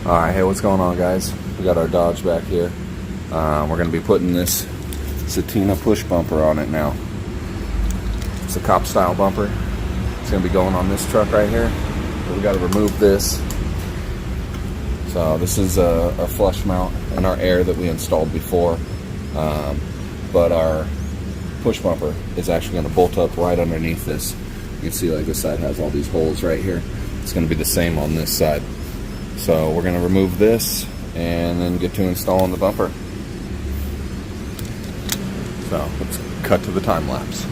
Alright, hey, what's going on, guys? We got our Dodge back here. We're going to be putting this Setina push bumper on it now. It's a cop style bumper. It's going to be going on this truck right here. But we got to remove this. So this is our flush mount and our air that we installed before. But our push bumper is actually going to bolt up right underneath this. You can see like this side has all these holes right here. It's going to be the same on this side. So we're going to remove this and then get to installing the bumper. So let's cut to the time lapse.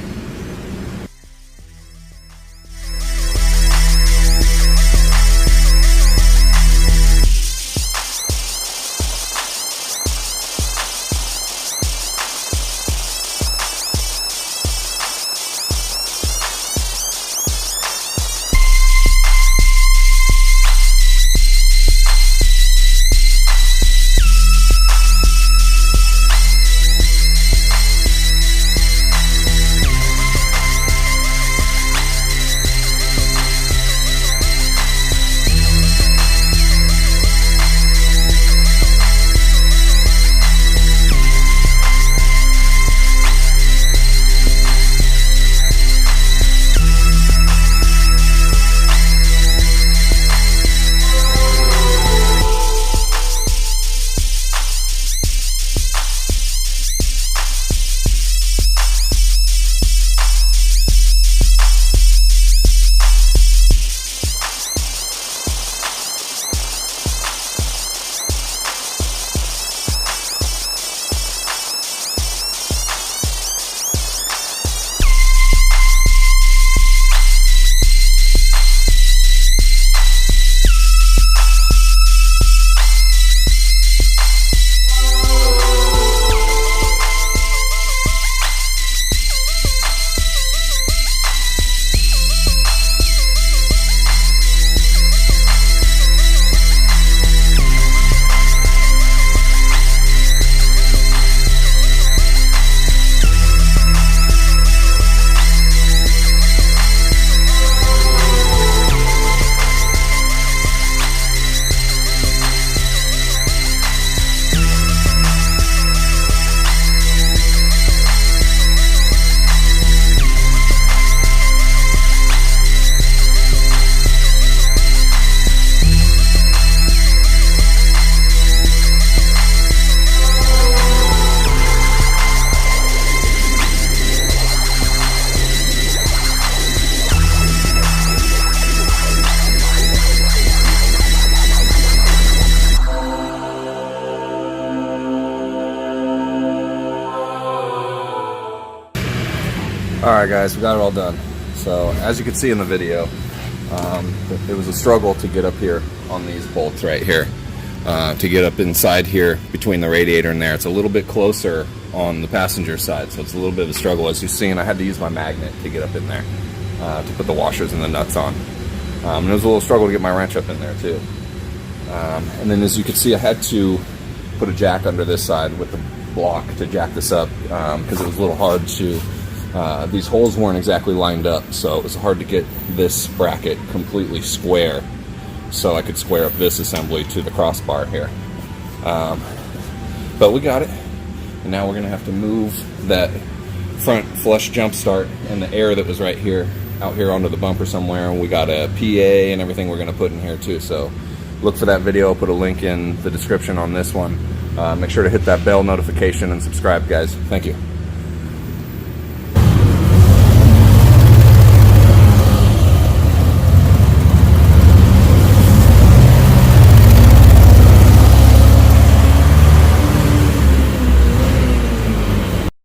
Alright guys, we got it all done. So as you can see in the video, it was a struggle to get up here on these bolts right here. To get up inside here between the radiator and there. It's a little bit closer on the passenger side, so it's a little bit of a struggle. As you've seen, I had to use my magnet to get up in there to put the washers and the nuts on. And it was a little struggle to get my wrench up in there too. And then as you can see, I had to put a jack under this side with the block to jack this up because it was a little hard to these holes weren't exactly lined up, so it was hard to get this bracket completely square so I could square up this assembly to the crossbar here. But we got it, and now we're going to have to move that front flush jump start and the air that was right here out here onto the bumper somewhere, and we got a PA and everything we're going to put in here too. So look for that video. I'll put a link in the description on this one. Make sure to hit that bell notification and subscribe, guys. Thank you.